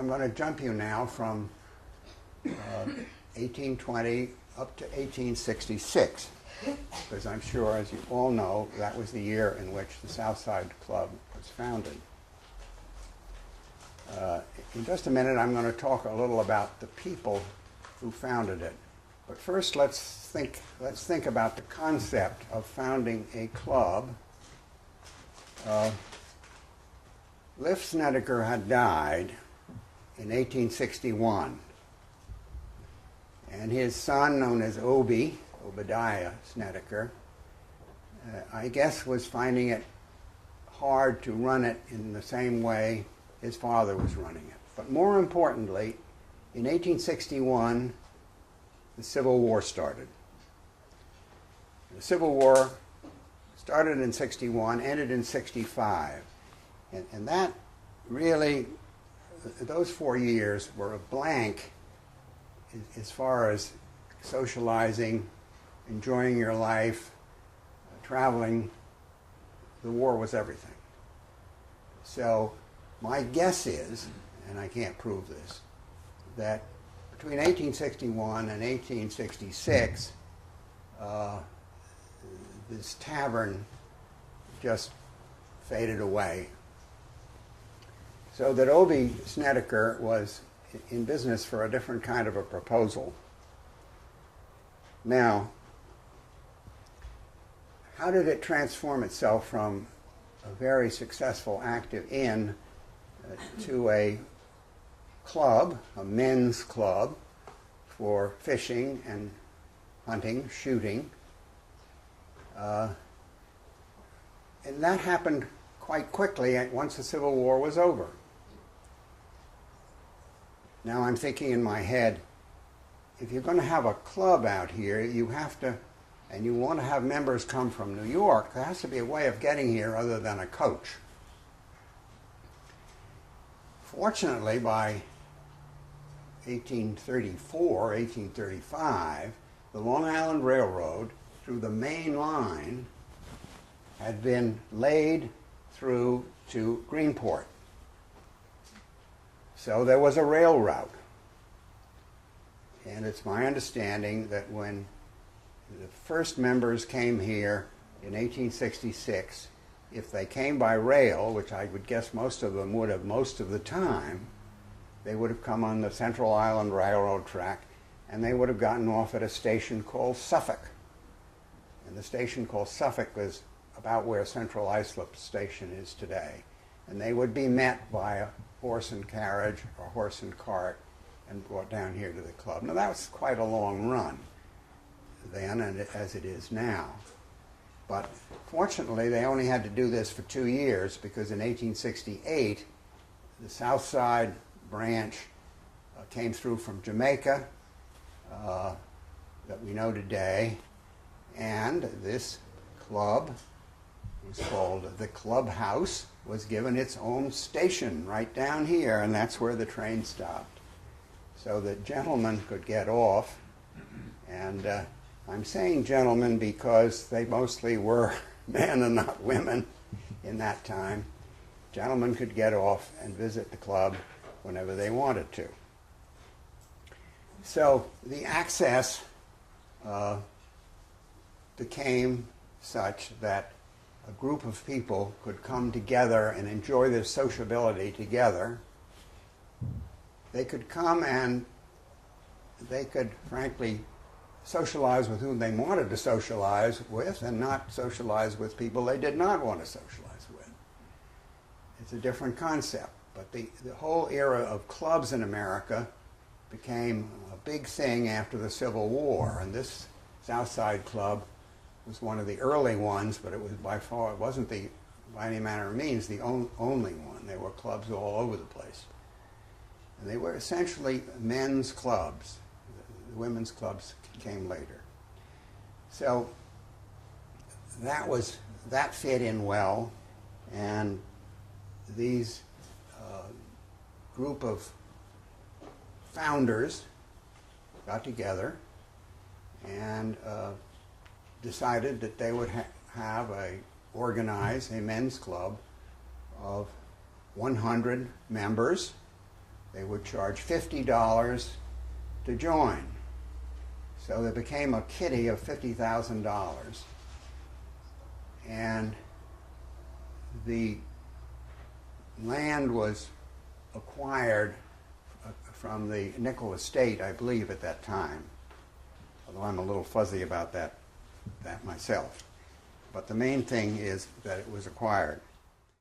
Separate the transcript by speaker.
Speaker 1: I'm going to jump you now from 1820 up to 1866, because I'm sure, as you all know, that was the year in which the Southside Club was founded. In just a minute, I'm going to talk a little about the people who founded it. But first, let's think about the concept of founding a club. Liff Snedeker had died in 1861, and his son, known as Obadiah Snedeker, I guess was finding it hard to run it in the same way his father was running it. But more importantly, in 1861, the Civil War started. The Civil War started in 61, ended in 65. And that really, those 4 years were a blank as far as socializing, enjoying your life, traveling. The war was everything. So my guess is, and I can't prove this, that between 1861 and 1866, this tavern just faded away. So that Obie Snedeker was in business for a different kind of a proposal. Now, how did it transform itself from a very successful active inn to a club, a men's club for fishing and hunting, shooting? And that happened quite quickly once the Civil War was over. Now I'm thinking in my head, if you're going to have a club out here, you have to, and you want to have members come from New York, there has to be a way of getting here other than a coach. Fortunately, by 1834, 1835, the Long Island Railroad, through the main line, had been laid through to Greenport. So there was a rail route. And it's my understanding that when the first members came here in 1866, if they came by rail, which I would guess most of them would have most of the time, they would have come on the Central Island Railroad track, and they would have gotten off at a station called Suffolk. And the station called Suffolk was about where Central Islip Station is today. And they would be met by a horse and carriage or horse and cart and brought down here to the club. Now that was quite a long run then, and as it is now. But fortunately, they only had to do this for 2 years, because in 1868, the Southside branch came through from Jamaica that we know today, and this club was called the Clubhouse, was given its own station right down here, and that's where the train stopped. So that gentlemen could get off, and I'm saying gentlemen because they mostly were men and not women in that time. Gentlemen could get off and visit the club whenever they wanted to. So the access became such that a group of people could come together and enjoy their sociability together. They could come and they could, frankly, socialize with whom they wanted to socialize with and not socialize with people they did not want to socialize with. It's a different concept. But the whole era of clubs in America became a big thing after the Civil War. And this Southside Club was one of the early ones, but it was by far, it wasn't by any manner of means the only one. There were clubs all over the place. And they were essentially men's clubs. The women's clubs came later. So that fit in well, and these group of founders got together and decided that they would organize a men's club of 100 members. they would charge $50 to join. So there became a kitty of $50,000. And the land was acquired from the Nickel Estate, I believe, at that time. Although I'm a little fuzzy about that myself. But the main thing is that it was acquired.